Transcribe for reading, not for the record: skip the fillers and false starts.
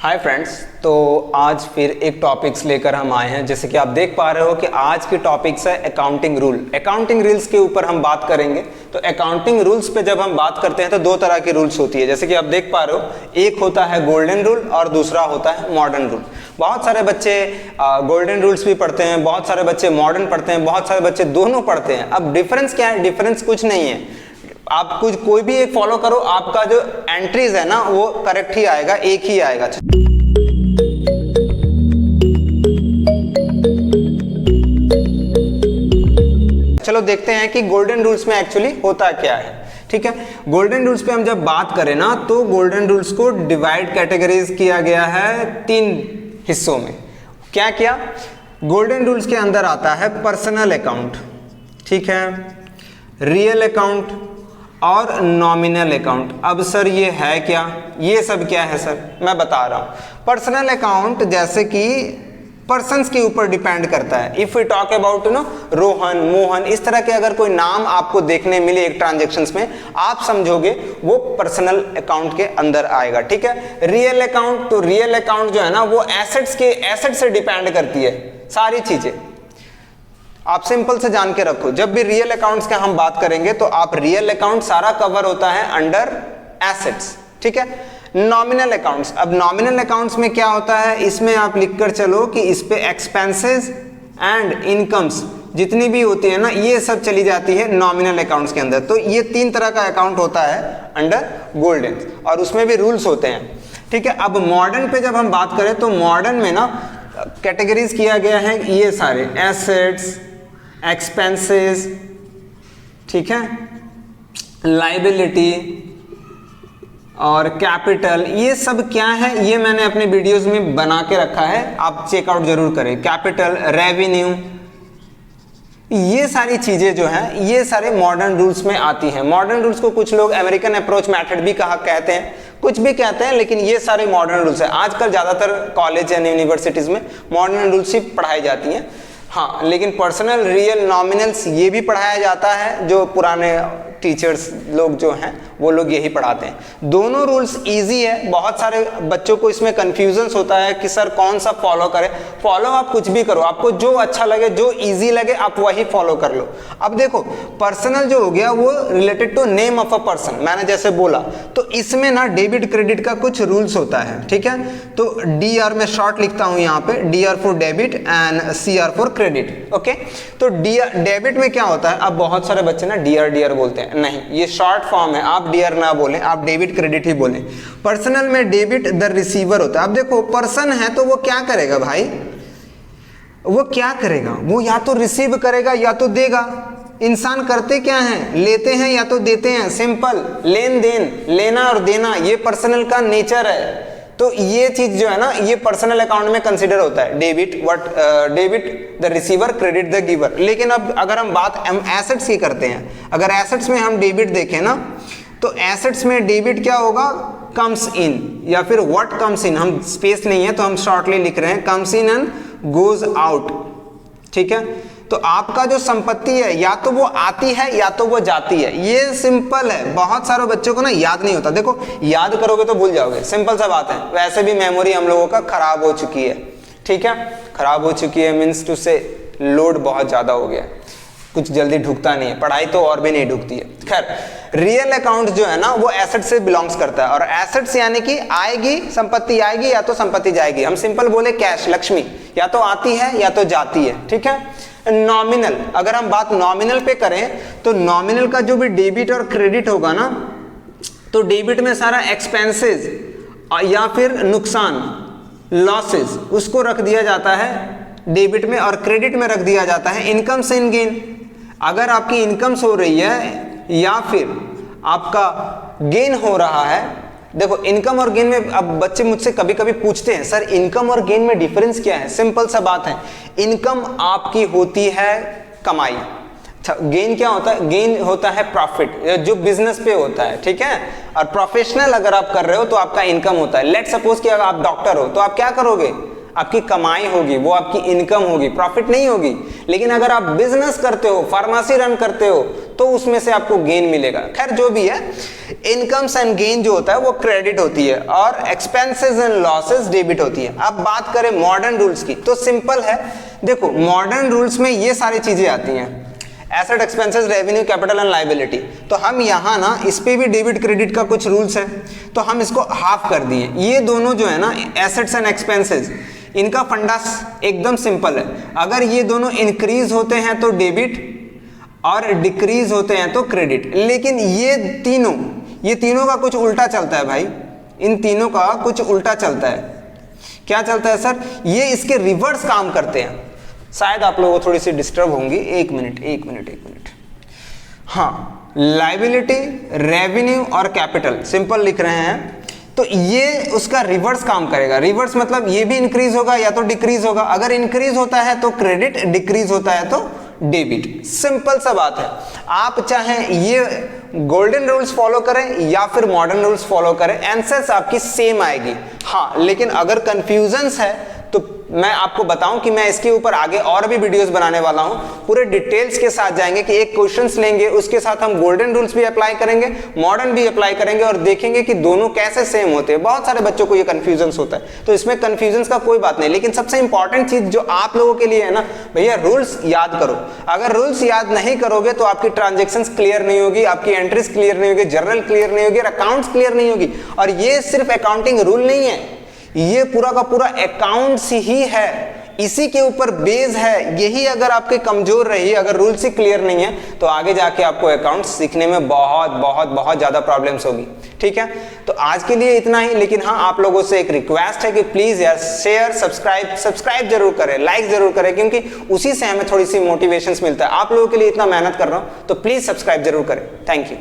Hi friends, तो आज फिर एक टॉपिक्स लेकर हम आए हैं। जैसे कि आप देख पा रहे हो कि आज की टॉपिक्स है अकाउंटिंग रूल। अकाउंटिंग रूल्स के ऊपर हम बात करेंगे। तो अकाउंटिंग रूल्स पे जब हम बात करते हैं तो दो तरह की रूल्स होती है। जैसे कि आप देख पा रहे हो, एक होता है गोल्डन रूल और दूसरा होता है मॉडर्न रूल। बहुत सारे बच्चे गोल्डन रूल्स भी पढ़ते हैं, बहुत सारे बच्चे मॉडर्न पढ़ते हैं, बहुत सारे बच्चे दोनों पढ़ते हैं। अब डिफरेंस क्या है? डिफरेंस कुछ नहीं है। आप कुछ कोई भी एक फॉलो करो, आपका जो एंट्रीज है ना वो करेक्ट ही आएगा, एक ही आएगा। चलो देखते हैं कि गोल्डन रूल्स में एक्चुअली होता क्या है। ठीक है, गोल्डन रूल्स पे हम जब बात करें ना तो गोल्डन रूल्स को डिवाइड कैटेगरीज किया गया है 3 हिस्सों में। क्या क्या? गोल्डन रूल्स के अंदर आता है पर्सनल अकाउंट, ठीक है, रियल अकाउंट और नॉमिनल अकाउंट। अब सर ये है क्या? ये सब क्या है सर? मैं बता रहा हूं। पर्सनल अकाउंट जैसे कि पर्सन्स के ऊपर डिपेंड करता है। If we talk about Rohan, Mohan, इस तरह के अगर कोई नाम आपको देखने मिले एक ट्रांजेक्शन्स में, आप समझोगे वो पर्सनल अकाउंट के अंदर आएगा। ठीक है, रियल अकाउंट, तो रियल अकाउंट जो है ना वो एसेट से डिपेंड करती है सारी चीजें। आप सिंपल से जान के रखो, जब भी रियल अकाउंट्स का हम बात करेंगे तो आप रियल अकाउंट सारा कवर होता है अंडर एसेट्स। ठीक है, नॉमिनल अकाउंट्स। अब नॉमिनल अकाउंट्स में क्या होता है, इसमें आप लिखकर चलो कि इस पे एक्सपेंसेस एंड इनकम्स जितनी भी होती है ना ये सब चली जाती है नॉमिनल अकाउंट्स के अंदर। तो ये 3 तरह का अकाउंट होता है अंडर गोल्डन, और उसमें भी रूल्स होते हैं। ठीक है, अब मॉडर्न पे जब हम बात करें तो मॉडर्न में ना कैटेगरीज किया गया है ये सारे एसेट्स, एक्सपेंसेस, ठीक है, लाइबिलिटी और कैपिटल। ये सब क्या है ये मैंने अपने वीडियोस में बना के रखा है, आप चेकआउट जरूर करें। कैपिटल, रेवेन्यू, ये सारी चीजें जो हैं ये सारे मॉडर्न रूल्स में आती हैं। मॉडर्न रूल्स को कुछ लोग अमेरिकन अप्रोच मेथड भी कहते हैं, कुछ भी कहते हैं, लेकिन ये सारे मॉडर्न रूल्स हैं। आजकल ज्यादातर कॉलेज एंड यूनिवर्सिटीज में मॉडर्न रूल्स ही पढ़ाई जाती हैं। हाँ, लेकिन पर्सनल, रियल, नॉमिनल्स ये भी पढ़ाया जाता है। जो पुराने टीचर्स लोग जो हैं वो लोग यही पढ़ाते हैं। दोनों रूल्स इजी है। बहुत सारे बच्चों को इसमें कंफ्यूजन होता है कि सर कौन सा फॉलो करें। फॉलो आप कुछ भी करो, आपको जो अच्छा लगे, जो इजी लगे आप वही फॉलो कर लो। अब देखो, पर्सनल जो हो गया वो related to name of a person, मैंने जैसे बोला, तो इसमें ना डेबिट क्रेडिट का कुछ रूल्स होता है। ठीक है, तो DR में शॉर्ट लिखता हूं यहाँ पे, DR for debit and CR for credit. Okay, तो डेबिट में क्या होता है? अब बहुत सारे बच्चे ना DR बोलते हैं, नहीं, ये शॉर्ट फॉर्म है, आप DR ना बोलें, आप डेबिट क्रेडिट ही बोलें। पर्सनल में डेबिट द रिसीवर होता है। अब देखो, पर्सन है तो वो क्या करेगा भाई? वो क्या करेगा? वो या तो रिसीव करेगा या तो देगा। इंसान करते क्या हैं? लेते हैं या तो देते हैं। सिंपल, लेन देन, लेना और देना, ये पर्सनल का नेचर है। तो ये चीज जो है ना ये पर्सनल अकाउंट में कंसीडर होता है। Debit the receiver, credit the giver. लेकिन अब अगर हम बात एसेट्स की करते हैं, अगर एसेट्स में हम डेबिट देखें ना तो एसेट्स में डेबिट क्या होगा? कम्स इन, या फिर व्हाट कम्स इन, हम स्पेस नहीं है तो हम शॉर्टली लिख रहे हैं comes in and goes out. ठीक है, तो आपका जो संपत्ति है या तो वो आती है या तो वो जाती है। ये सिंपल है, बहुत सारे बच्चों को ना याद नहीं होता। देखो, याद करोगे तो भूल जाओगे, सिंपल सा बात है। वैसे भी मेमोरी हम लोगों का खराब हो चुकी है। ठीक है, खराब हो चुकी है मीन्स टू से लोड बहुत ज्यादा हो गया, कुछ जल्दी ढुकता नहीं है, पढ़ाई तो और भी नहीं ढुकती है। खैर, रियल अकाउंट जो है ना वो एसेट से बिलोंग्स करता है, और एसेट्स यानी कि आएगी, संपत्ति आएगी या तो संपत्ति जाएगी। हम सिंपल बोले कैश, लक्ष्मी, या तो आती है या तो जाती है। ठीक है, नॉमिनल, अगर हम बात नॉमिनल पे करें तो नॉमिनल का जो भी डेबिट और क्रेडिट होगा ना, तो डेबिट में सारा एक्सपेंसेस या फिर नुकसान, लॉसेस, उसको रख दिया जाता है डेबिट में, और क्रेडिट में रख दिया जाता है इनकम्स एंड गेन। अगर आपकी इनकम्स हो रही है या फिर आपका गेन हो रहा है, देखो इनकम और गेन में, अब बच्चे मुझसे कभी कभी पूछते हैं सर इनकम और गेन में डिफरेंस क्या है? सिंपल सा बात है, इनकम आपकी होती है कमाई। अच्छा, गेन क्या होता है? गेन होता है प्रॉफिट, जो बिजनेस पे होता है। ठीक है, और प्रोफेशनल अगर आप कर रहे हो तो आपका इनकम होता है। लेट सपोज कि अगर आप डॉक्टर हो तो आप क्या करोगे? आपकी कमाई होगी, वो आपकी इनकम होगी, प्रॉफिट नहीं होगी। लेकिन अगर आप बिजनेस करते हो, फार्मेसी रन करते हो, तो उसमें से आपको गेन मिलेगा। खैर जो भी है, इनकम्स एंड गेन जो होता है वो क्रेडिट होती है और एक्सपेंसेस एंड लॉसेस डेबिट होती है। अब बात करें मॉडर्न रूल्स की, तो सिंपल है। देखो मॉडर्न रूल्स में ये सारी चीजें आती हैं, asset, expenses, revenue, capital and liability. तो हम यहाँ ना इस पे भी डेबिट क्रेडिट का कुछ रूल्स है, तो हम इसको हाफ कर दिए। ये दोनों जो है ना, एसेट्स एंड एक्सपेंसेस, इनका फंडा एकदम सिंपल है। अगर ये दोनों इंक्रीज होते हैं तो डेबिट और डिक्रीज होते हैं तो क्रेडिट। लेकिन ये तीनों का कुछ उल्टा चलता है भाई, इन तीनों का कुछ उल्टा चलता है। क्या चलता है सर? ये इसके रिवर्स काम करते हैं। शायद आप लोगों को थोड़ी सी डिस्टर्ब होंगी, एक मिनट। हाँ, लायबिलिटी, रेवेन्यू और कैपिटल सिंपल लिख रहे हैं, तो ये उसका रिवर्स काम करेगा। रिवर्स मतलब ये भी इंक्रीज होगा या तो डिक्रीज होगा। अगर इंक्रीज होता है तो क्रेडिट, डिक्रीज होता है तो डेबिट। सिंपल सा बात है। आप चाहे ये गोल्डन रूल्स फॉलो करें या फिर मॉडर्न रूल्स फॉलो करें, आंसर्स आपकी सेम आएगी। हाँ, लेकिन अगर कंफ्यूजन्स है तो मैं आपको बताऊं कि मैं इसके ऊपर आगे और भी वीडियोस बनाने वाला हूं, पूरे डिटेल्स के साथ जाएंगे कि एक क्वेश्चंस लेंगे, उसके साथ हम गोल्डन रूल्स भी अप्लाई करेंगे, मॉडर्न भी अप्लाई करेंगे और देखेंगे कि दोनों कैसे सेम होते हैं। बहुत सारे बच्चों को ये कंफ्यूजन्स होता है, तो इसमें कंफ्यूजन्स का कोई बात नहीं। लेकिन सबसे इंपॉर्टेंट चीज जो आप लोगों के लिए है ना भैया, रूल्स याद करो। अगर रूल्स याद नहीं करोगे तो आपकी ट्रांजेक्शन क्लियर नहीं होगी, आपकी एंट्रीज क्लियर नहीं होगी, जर्नल क्लियर नहीं होगी, अकाउंट्स क्लियर नहीं होगी। और ये सिर्फ अकाउंटिंग रूल नहीं है, ये पूरा का पूरा अकाउंट्स ही है, इसी के ऊपर बेस है। यही अगर आपके कमजोर रही, अगर रूल्स ही क्लियर नहीं है, तो आगे जाके आपको अकाउंट्स सीखने में बहुत ज्यादा प्रॉब्लम्स होगी। ठीक है, तो आज के लिए इतना ही। लेकिन हाँ, आप लोगों से एक रिक्वेस्ट है कि प्लीज यार शेयर, सब्सक्राइब जरूर करें, लाइक जरूर करें, क्योंकि उसी से हमें थोड़ी सी मोटिवेशन मिलता है। आप लोगों के लिए इतना मेहनत कर रहा हूं, तो प्लीज सब्सक्राइब जरूर करें। Thank you.